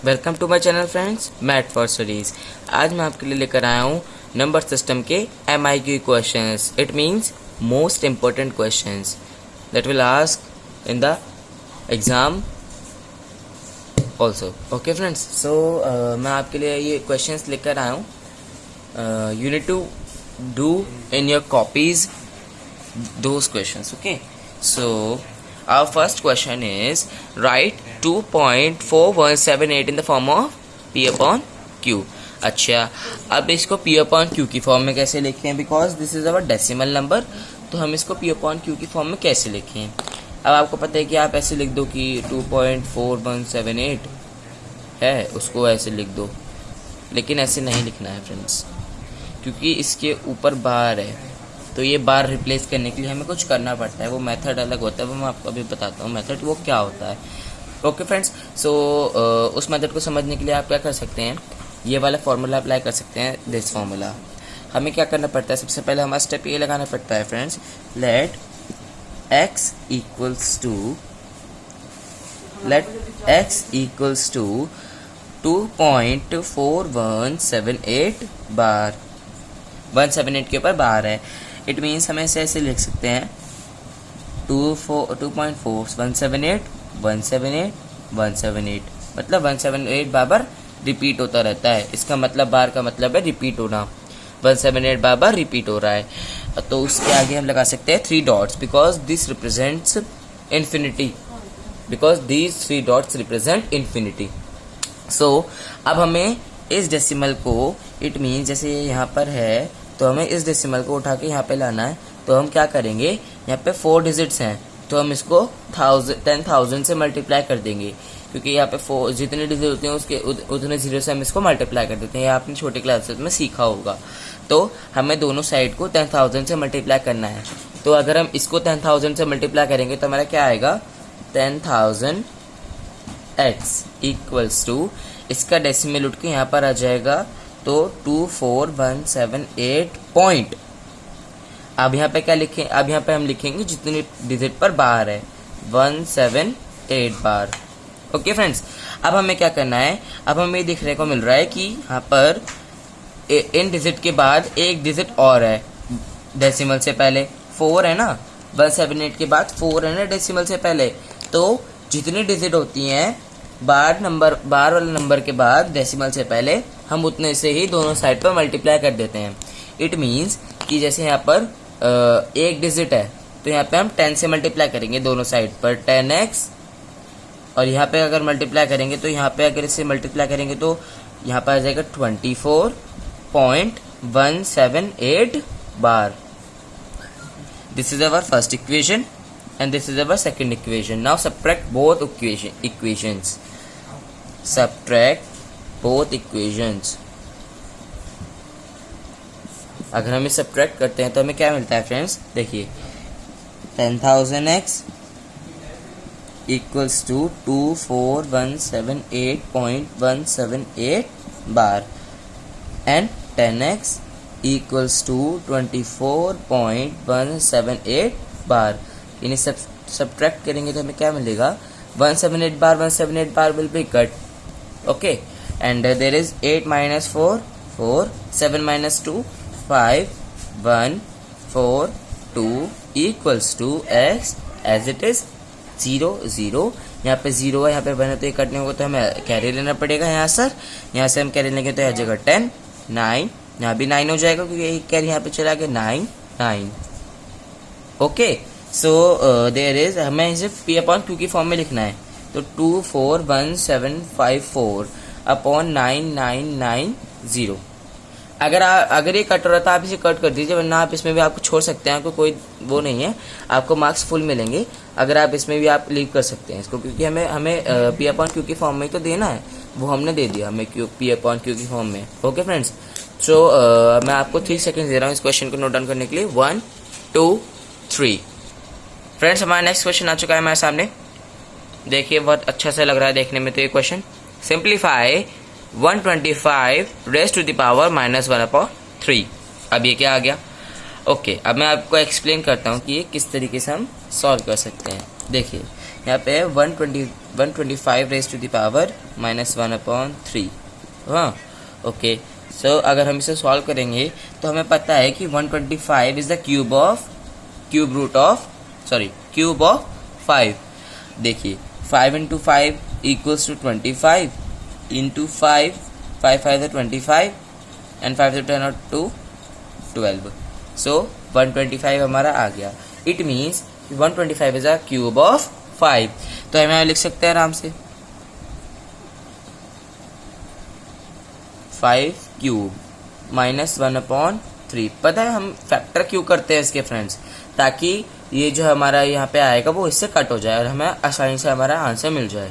Welcome to my channel friends, math for studies. आज मैं आपके लिए लेकर आया हूँ नंबर सिस्टम के MIQ questions. It means most important questions that will ask in the exam also. Okay friends, so मैं आपके लिए ये क्वेश्चंस लेकर आया हूँ। You need to do in your copies those questions. Okay, so our first question is write 2.4178 in the form of P upon Q. अच्छा, अब इसको P upon Q की फॉर्म में कैसे लिखें? Because this is our decimal number, तो हम इसको P upon Q की फॉर्म में कैसे लिखें? अब आपको पता है कि आप ऐसे लिख दो कि 2.4178 है, उसको ऐसे लिख दो, लेकिन ऐसे नहीं लिखना है फ्रेंड्स, क्योंकि इसके ऊपर बार है, तो ये बार रिप्लेस करने के लिए हमें कुछ करना पड़ता है। वो मेथड अलग होता है, वो मैं आपको अभी बताता हूँ मेथड वो क्या होता है। ओके फ्रेंड्स, सो उस मेथड को समझने के लिए आप क्या कर सकते हैं, ये वाला फॉर्मूला अप्लाई कर सकते हैं। दिस फॉर्मूला हमें क्या करना पड़ता है, सबसे पहले हमारा स्टेप ये लगाना पड़ता है friends, let x equals to 2.4178 बार। 178 के ऊपर बार है, इट मीन्स हमें ऐसे लिख सकते हैं 2.4178 मतलब 178 बार रिपीट होता रहता है। इसका मतलब बार का मतलब है रिपीट होना। 178 बार रिपीट हो रहा है, तो उसके आगे हम लगा सकते हैं 3 dots, because this represents infinity, so अब हमें इस डेसिमल को, इट मीन्स जैसे ये यहाँ पर है, तो हमें इस डेसिमल को उठा के यहाँ पे लाना है। तो हम क्या करेंगे, यहाँ पे 4 डिजिट्स हैं, तो हम इसको 10,000 से मल्टीप्लाई कर देंगे, क्योंकि यहाँ पे 4 जितने डिजिट होते हैं उसके उतने जीरो से हम इसको मल्टीप्लाई कर देते हैं। ये आपने छोटे क्लासेस में सीखा होगा। तो हमें दोनों साइड को 10,000 से मल्टीप्लाई करना है। तो अगर हम इसको 10,000 से मल्टीप्लाई करेंगे तो हमारा क्या आएगा, 10,000 x इक्वल्स टू, इसका डेसिमल उठ के यहाँ पर आ जाएगा, तो 24178 पॉइंट। अब यहाँ पे क्या लिखें, अब यहाँ पे हम लिखेंगे जितनी डिजिट पर बार है, 178 बार। ओके फ्रेंड्स, अब हमें क्या करना है, अब हमें देखने को मिल रहा है कि यहाँ पर इन डिजिट के बाद एक डिजिट और है डेसिमल से पहले, 4 है ना, 178 के बाद 4 है ना डेसिमल से पहले। तो जितनी डिजिट होती हैं बार वाले नंबर के बाद डेसिमल से पहले, हम उतने से ही दोनों साइड पर मल्टीप्लाई कर देते हैं। इट मीन्स कि जैसे यहाँ पर एक डिजिट है, तो यहाँ पे हम 10 से मल्टीप्लाई करेंगे दोनों साइड पर, 10x, और यहाँ पे अगर मल्टीप्लाई करेंगे तो यहाँ पे अगर इसे मल्टीप्लाई करेंगे तो यहाँ पर आ जाएगा 24.178 बार। This is our first equation and this is our second equation. Now subtract both equations. अगर हम इसे subtract करते हैं तो हमें क्या मिलता है फ्रेंड्स, देखिए 10,000x equals to 24178.178 bar and 10x equals to 24.178 बार। इन्हें सब्ट्रैक्ट करेंगे तो हमें क्या मिलेगा, 178 बार will be cut. Okay, and there is 8 minus 4 4, 7 minus 2 5, 1 4 2 equals to x as it is 0 0। यहाँ पे 0 है, यहाँ पे 1 है, तो ये कटने होगा तो हमें कैरी लेना पड़ेगा यहाँ सर। यहाँ से हम कैरी लेंगे तो यह जगह 10 9, यहाँ भी 9 हो जाएगा क्योंकि यही कैरी यहाँ पे चला गया, 9 9। ओके, सो देयर इज, हमें इसे P अपॉन Q की फॉर्म में लिखना है, तो 241754 अपॉन 9990। अगर ये कट हो रहा था आप इसे कट कर दीजिए, वरना आप इसमें भी आपको छोड़ सकते हैं, आपको कोई वो नहीं है, आपको मार्क्स फुल मिलेंगे अगर आप इसमें भी आप लीव कर सकते हैं इसको, क्योंकि हमें P अपॉन Q की फॉर्म में तो देना है, वो हमने दे दिया हमें P अपॉन Q की फॉर्म में। ओके फ्रेंड्स, सो मैं आपको 3 सेकेंड दे रहा हूँ इस क्वेश्चन को नोट डाउन करने के लिए। 1 2 3। फ्रेंड्स, हमारा नेक्स्ट क्वेश्चन आ चुका है हमारे सामने, देखिए बहुत अच्छा सा लग रहा है देखने में। तो ये question, simplify 125 raise to the power -1/3। अब ये क्या आ गया, ओके, अब मैं आपको एक्सप्लेन करता हूँ कि ये किस तरीके से हम सॉल्व कर सकते हैं। देखिए यहाँ पे 125 रेज टू द पावर -1/3। हाँ, ओके। सो अगर हम इसे सॉल्व करेंगे तो हमें पता है कि 125 इज द क्यूब ऑफ 5। देखिए 5 × 5 equals to 25 into 5 5 is 25 and 5 to 10 और 2 12। सो 125 हमारा आ गया। It means 125 is a cube of 5। तो हम यहाँ लिख सकते हैं आराम से 5 क्यूब -1/3। पता है हम फैक्टर क्यों करते हैं इसके फ्रेंड्स, ताकि ये जो हमारा यहाँ पे आएगा वो इससे कट हो जाए और हमें आसानी से हमारा आंसर मिल जाए।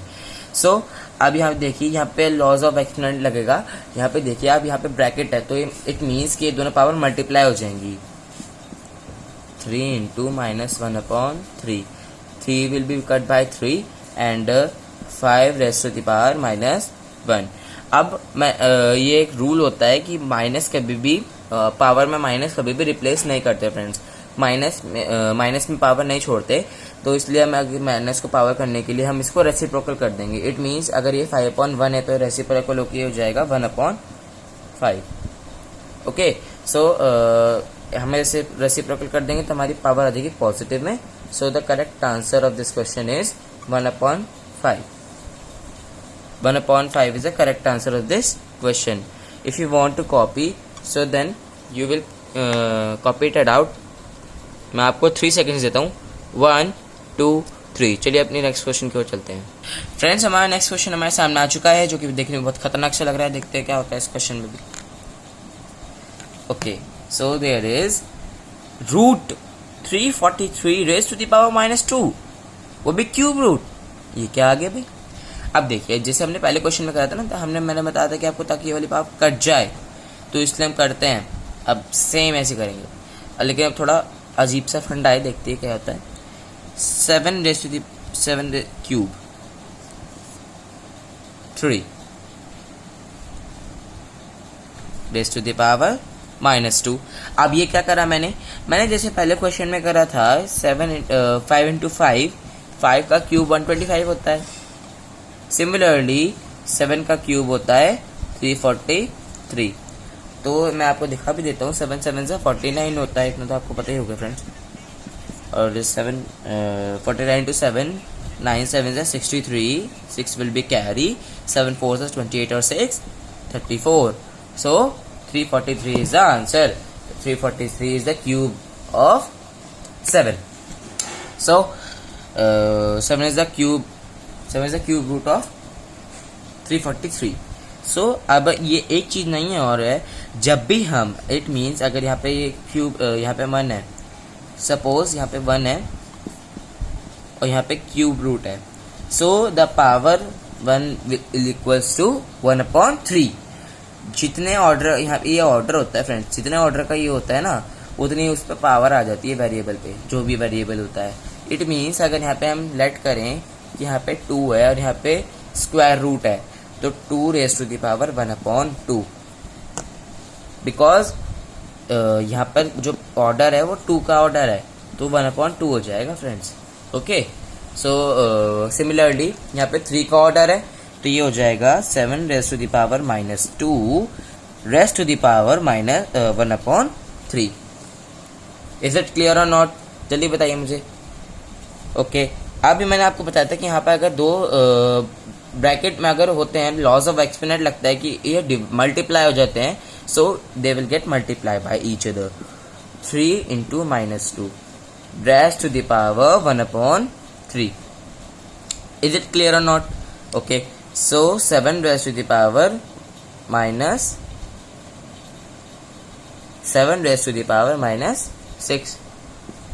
सो अब यहाँ देखिए, यहाँ पे लॉज ऑफ एक्सपोनेंट लगेगा। यहाँ पे देखिए आप, यहाँ पे ब्रैकेट है तो इट मीन्स कि ये दोनों पावर मल्टीप्लाई हो जाएंगी। 3 × -1/3, 3 will be cut by 3 and 5 raise to the power -1। अब मैं ये एक रूल होता है कि माइनस कभी भी पावर में माइनस कभी भी रिप्लेस नहीं करते फ्रेंड्स, माइनस में पावर नहीं छोड़ते। तो इसलिए हम अगर माइनस को पावर करने के लिए हम इसको रेसिप्रोकल कर देंगे। इट मीन्स अगर ये 5/1 है तो रेसिप्रोकल होकर हो जाएगा 1/5। ओके, सो हमें इसे रेसिप्रोकल कर देंगे तो हमारी पावर आ जाएगी पॉजिटिव में। So the correct answer of this question is 1/5। 1/5 is the correct answer of this question. If you want to copy, so then you will copy it out. मैं आपको 3 सेकेंड्स देता हूँ। 1 2 3। चलिए अपनी नेक्स्ट क्वेश्चन की ओर चलते हैं। फ्रेंड्स, हमारा नेक्स्ट क्वेश्चन हमारे सामने आ चुका है, जो कि देखने में बहुत खतरनाक सा लग रहा है। देखते हैं क्या होता है इस क्वेश्चन में भी। Okay, so there is root 343 raise to the power -2, वो भी क्यूब रूट। ये क्या आ गया भाई? अब देखिए, जैसे हमने पहले क्वेश्चन में करा था ना, तो मैंने बताया था कि आपको ताकि ये वाली पावर कट जाए, तो इसलिए हम करते हैं। अब सेम ऐसे करेंगे, लेकिन अब थोड़ा अजीब सा फंडा है, देखते हैं क्या होता है। 7 raise to the 7 cube 3 raise to the power -2। अब ये क्या करा मैंने जैसे पहले क्वेश्चन में करा था 5 × 5 का क्यूब 125 होता है। सिमिलरली 7 का क्यूब होता है 343। तो मैं आपको दिखा भी देता हूँ, 7 7 से 49 होता है, इतना तो आपको पता ही होगा फ्रेंड्स। और 49 × 7 9 7 से 63, 6 विल बी कैरी, 7 4 से 28 और 6 34। सो 343 is the answer. 343 is the cube of 7. So 7 is the cube root of 343. So अब ये एक चीज नहीं है, और है जब भी हम, इट मीन्स अगर यहाँ पे ये क्यूब, यहाँ पे 1 है, सपोज यहाँ पे 1 है और यहाँ पे क्यूब रूट है, so the power 1 equals to 1/3। जितने ऑर्डर यहाँ पे ये ऑर्डर होता है फ्रेंड्स, जितने ऑर्डर का ये होता है ना, उतनी उस पर पावर आ जाती है वेरिएबल पे, जो भी वेरिएबल होता है। इट मीन्स अगर यहाँ पे हम लेट करें कि यहाँ पे 2 है और यहाँ पे स्क्वायर रूट है, तो 2 raise to the power 1/2, because यहाँ पर जो ऑर्डर है वो 2 का ऑर्डर है, तो 1/2 हो जाएगा फ्रेंड्स। ओके, सो सिमिलरली यहाँ पे 3 का ऑर्डर है, तो ये हो जाएगा 7 raise to the power -2 raise to the power -1/3। Is it clear और नॉट? जल्दी बताइए मुझे। ओके, अभी मैंने आपको बताया था कि यहाँ पर अगर दो ब्रैकेट में अगर होते हैं, लॉज ऑफ एक्सपोनेंट लगता है कि ये मल्टीप्लाई हो जाते हैं, so they will get multiply by each other. 3 × -2 raise to the power 1/3। Is it clear और not? Okay, so 7 raised to the power -6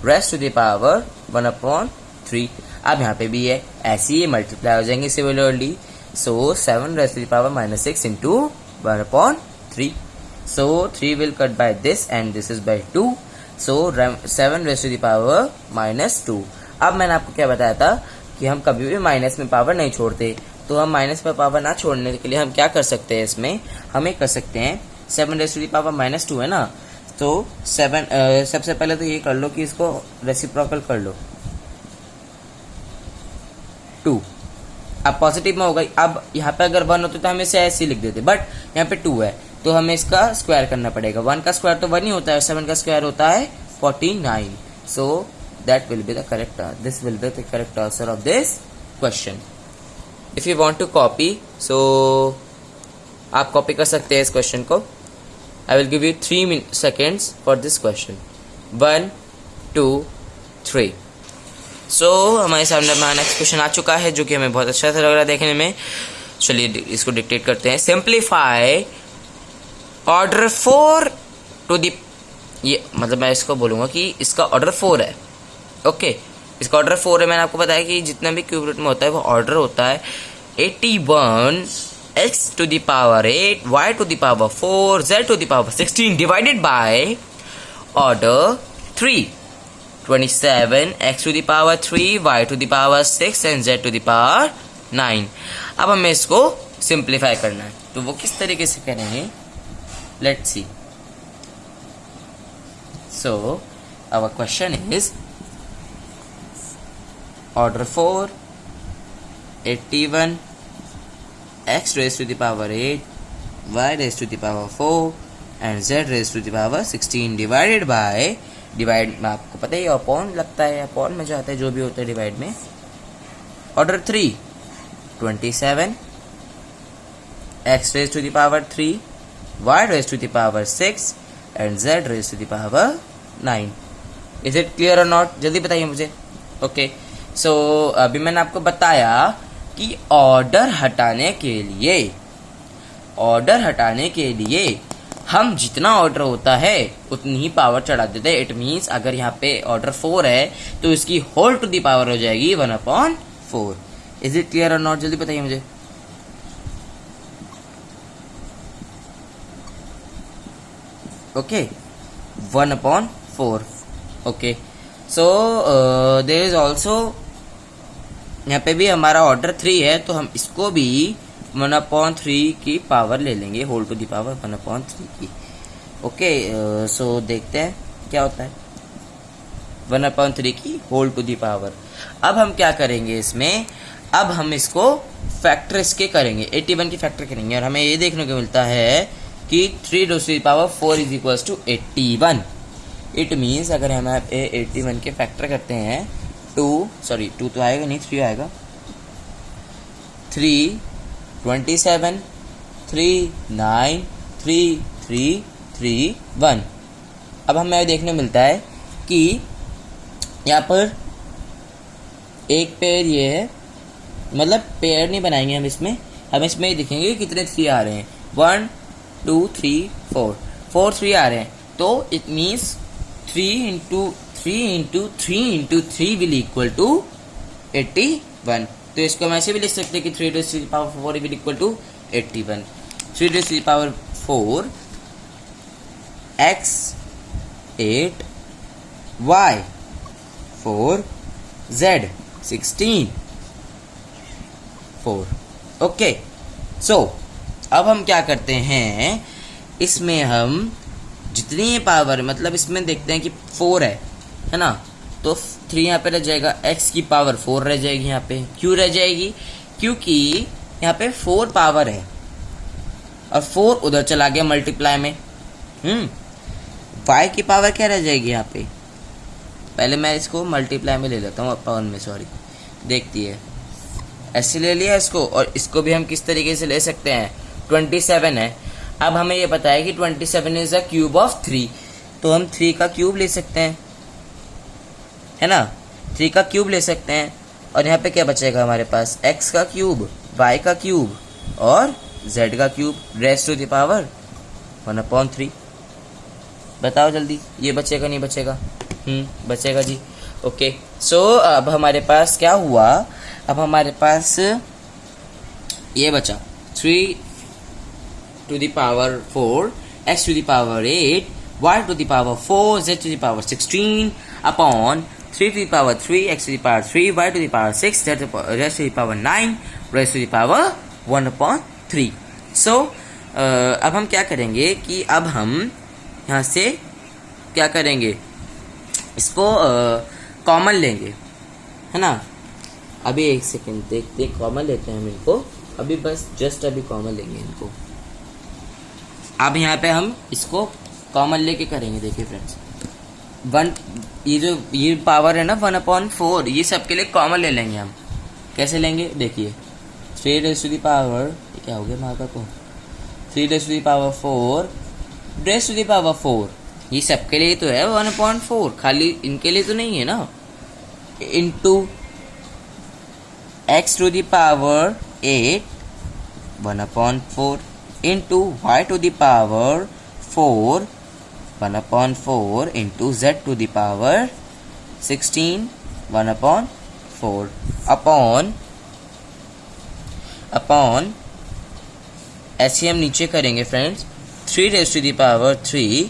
raised to the power 1/3। अब यहाँ पे भी है, ऐसे ही मल्टीप्लाई हो जाएंगे similarly. so 7 raised to the power -6 into 1/3। so 3 will cut by this and this is by 2, so 7 raised to the power -2। अब मैंने आपको क्या बताया था कि हम कभी भी माइनस में पावर नहीं छोड़ते, तो हम माइनस पर पावर ना छोड़ने के लिए हम क्या कर सकते हैं, इसमें हम एक कर सकते हैं 7 रेज़ टू द पावर -2 है ना, तो 7 सबसे पहले तो ये कर लो कि इसको रेसिप्रोकल कर लो। 2। अब पॉजिटिव में होगा, अब यहाँ पे अगर 1 होता तो हम इसे ऐसे ही लिख देते, बट यहाँ पे 2 है तो हमें इसका स्क्वायर करना पड़ेगा। 1 का स्क्वायर तो 1 ही होता है, 7 का स्क्वायर होता है 49। So that will be the correct, this will be the correct answer of this question. If you want to copy, so आप कॉपी कर सकते हैं इस क्वेश्चन को। I will give you 3 seconds for this question. 1 2 3। So हमारे सामने हमारा next question आ चुका है, जो कि हमें बहुत अच्छा सा लग रहा है देखने में। चलिए इसको डिक्टेट करते हैं। सिंप्लीफाई ऑर्डर 4 टू द, ये मतलब मैं इसको बोलूँगा कि इसका ऑर्डर 4 है। ओके, इसका ऑर्डर 4 है। मैंने आपको बताया कि जितना भी क्यूब रूट में होता है वो ऑर्डर होता है 81 x to the power 8 y to the power 4 z to the power 16 divided by order 3 27 x to the power 3 y to the power 6 and z to the power 9। अब हमें इसको simplify करना है, तो वो किस तरीके से करेंगे, let's see. So our question is order 4 81 x raised to the power 8 y raised to the power 4 and z raised to the power 16 divided bye, divide में आपको पता है अपॉन लगता है, अपॉन में जाता है जो भी होता है डिवाइड में। Order 3 27 x raised to the power 3 y raised to the power 6 and z raised to the power 9। Is it clear और नॉट, जल्दी बताइए मुझे। ओके, सो अभी मैंने आपको बताया कि ऑर्डर हटाने के लिए हम जितना ऑर्डर होता है उतनी ही पावर चढ़ा देते हैं। इट मीन्स अगर यहाँ पे ऑर्डर 4 है तो इसकी होल टू दी पावर हो जाएगी 1/4। इज इट क्लियर और नॉट, जल्दी बताइए मुझे। Okay, 1/4। Okay, so there is also, यहाँ पे भी हमारा ऑर्डर 3 है तो हम इसको भी 1/3 की पावर ले लेंगे, होल टू दी पावर 1/3 की। ओके, सो देखते हैं क्या होता है 1/3 की होल टू दी पावर। अब हम क्या करेंगे इसमें, अब हम इसको फैक्टर इसके करेंगे, 81 की फैक्टर करेंगे और हमें ये देखने को मिलता है कि 3 to the power 4 is equals to 81। It means अगर हम 81 के फैक्टर करते हैं 2 तो आएगा नहीं, 3 आएगा। 3 27 3 9 3 3 3 1। अब हमें देखने मिलता है कि यहाँ पर एक पेयर ये है, मतलब पेयर नहीं बनाएंगे हम इसमें ये देखेंगे कितने 3 आ रहे हैं। 1 2 3 4 4 3 आ रहे हैं, तो it means 3 into 3 will equal to 81। तो इसको हम ऐसे भी लिख सकते हैं कि 3 to the power 4 will equal to 81। 3 to the power 4 x 8 y 4 z 16 4। Okay, so अब हम क्या करते हैं, इसमें हम जितनी पावर, मतलब इसमें देखते हैं कि 4 है ना, तो 3 यहाँ पे रह जाएगा, x की पावर 4 रह जाएगी यहाँ पे। क्यों रह जाएगी, क्योंकि यहाँ पे 4 पावर है और 4 उधर चला गया मल्टीप्लाई में। y की पावर क्या रह जाएगी यहाँ पे, पहले मैं इसको मल्टीप्लाई में ले लेता हूँ, पावर में, सॉरी, देखती है ऐसे ले लिया इसको, और इसको भी हम किस तरीके से ले सकते हैं, 27 है। अब हमें ये पता है कि 27 इज अ क्यूब ऑफ 3, तो हम 3 का क्यूब ले सकते हैं, है ना, 3 का क्यूब ले सकते हैं। और यहाँ पे क्या बचेगा हमारे पास, x का क्यूब, y का क्यूब और z का cube raised to the power 1/3। बताओ जल्दी, ये बचेगा नहीं बचेगा? बचेगा जी। ओके, सो अब हमारे पास क्या हुआ, अब हमारे पास ये बचा 3 to the power 4 x to the power 8 y to the power 4 z to the power 16 upon 3 to the power 3 x to the power 3 y to the power 6 z to the power 9 raised to the power 1/3। सो अब हम क्या करेंगे कि अब हम यहाँ से क्या करेंगे, इसको कॉमन लेंगे, है ना, अभी एक सेकेंड देखते, कॉमन लेते हैं हम इनको, अभी बस जस्ट अभी कॉमन लेंगे इनको। अब यहाँ पे हम इसको कॉमन लेके करेंगे। देखिए फ्रेंड्स, वन, ये पावर है ना 1/4, ये सबके लिए कॉमन ले लेंगे हम। कैसे लेंगे देखिए, 3 रेज़ टू द पावर, ये क्या हो गया मार्कर को, 3 raise to the power 4 raise to the power 4, ये सबके लिए तो है 1/4, खाली इनके लिए तो नहीं है ना। Into x to the power 8 1/4 into y to the power 4 1/4 into z to the power 16 1/4 upon ऐसे हम नीचे करेंगे friends, 3 raise to the power 3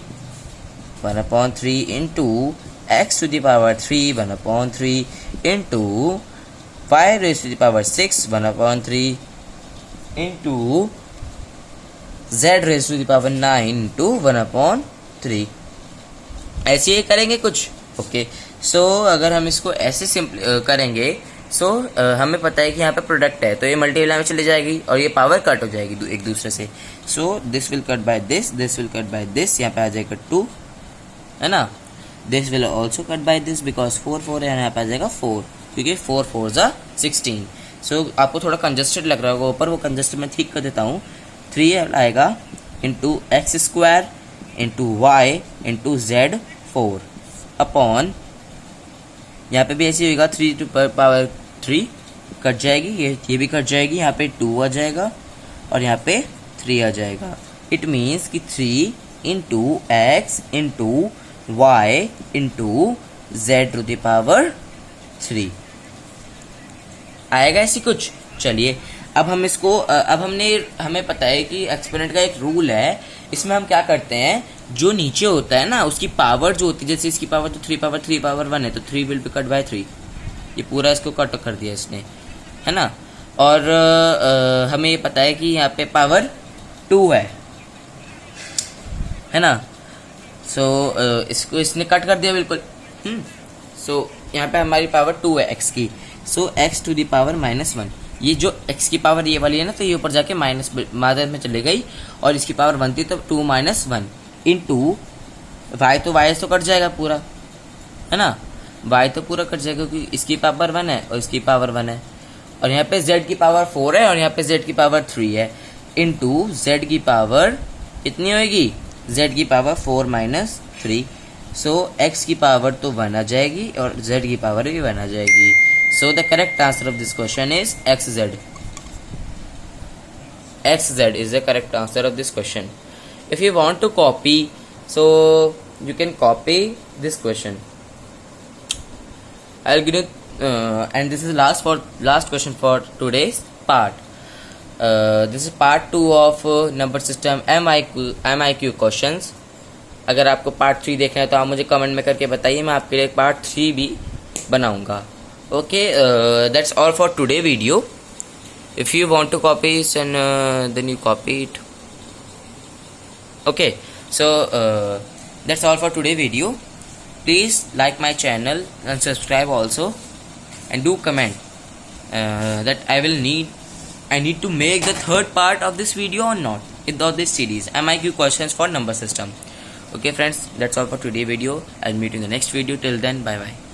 1/3 into x to the power 3 1/3 into 5 raise to the power 6 1/3 into z raise to the power 9 into 1/3। ऐसे ही करेंगे कुछ। Okay, सो अगर हम इसको ऐसे सिंपल करेंगे, सो हमें पता है कि यहाँ पे प्रोडक्ट है, तो ये मल्टीप्लाई में चली जाएगी और ये पावर कट हो जाएगी एक दूसरे से। So this will cut by this will cut by this, यहाँ पे आ जाएगा 2, है ना। This will also cut by this because 4 है, यहाँ पे आ जाएगा 4, क्योंकि 4 4 16। सो आपको थोड़ा कंजस्टेड लग रहा होगा ऊपर, वो कंजस्टेड मैं ठीक कर देता हूँ। 3 आएगा into x square into y into z 4 upon, यहाँ पे भी ऐसे होगा 3 टू पावर 3 कट जाएगी, ये भी कट जाएगी, यहाँ पे 2 आ जाएगा और यहाँ पे 3 आ जाएगा। इट मीन्स कि 3 into x into y into z to the power 3 आएगा ऐसी कुछ। चलिए अब हम इसको हमें पता है कि एक्सपोनेंट का एक रूल है, इसमें हम क्या करते हैं, जो नीचे होता है ना उसकी पावर जो होती है, जैसे इसकी पावर तो 3 पावर 1 है, तो 3 विल बी कट बाय 3, ये पूरा इसको कट कर दिया इसने, है ना। और हमें ये पता है कि यहाँ पे पावर 2 है ना। सो इसको इसने कट कर दिया बिल्कुल। सो यहाँ पे हमारी पावर 2 है x की। सो x टू द पावर -1, ये जो x की पावर ये वाली है ना, तो ये ऊपर जाके माइनस मादर में चले गई और इसकी पावर 1 थी, तो 2 - 1 इंटू y, तो y तो कट जाएगा पूरा, है ना। y तो पूरा कट जाएगा क्योंकि इसकी पावर 1 है और इसकी पावर 1 है, और यहाँ पे z की पावर 4 है और यहाँ पे z की पावर 3 है, इंटू z की पावर कितनी होगी, z की पावर 4 - 3। सो x की पावर तो 1 आ जाएगी और z की पावर भी 1 आ जाएगी। So the correct answer of this question is xz। xz is the correct answer of this question. If you want to copy, so you can copy this question. I'll give you and this is last question for today's part. This is part 2 of number system MIQ questions. अगर आपको part 3 देखना है तो आप मुझे comment में करके बताइए, मैं आपके लिए पार्ट 3 भी बनाऊंगा। Okay, that's all for today video. If you want to copy it, then you copy it. Okay, so that's all for today video. Please like my channel and subscribe also, and do comment that I need to make the third part of this video or not, of this series MIQ questions for number system. Okay friends, that's all for today video. I'll meet you in the next video. Till then, bye bye.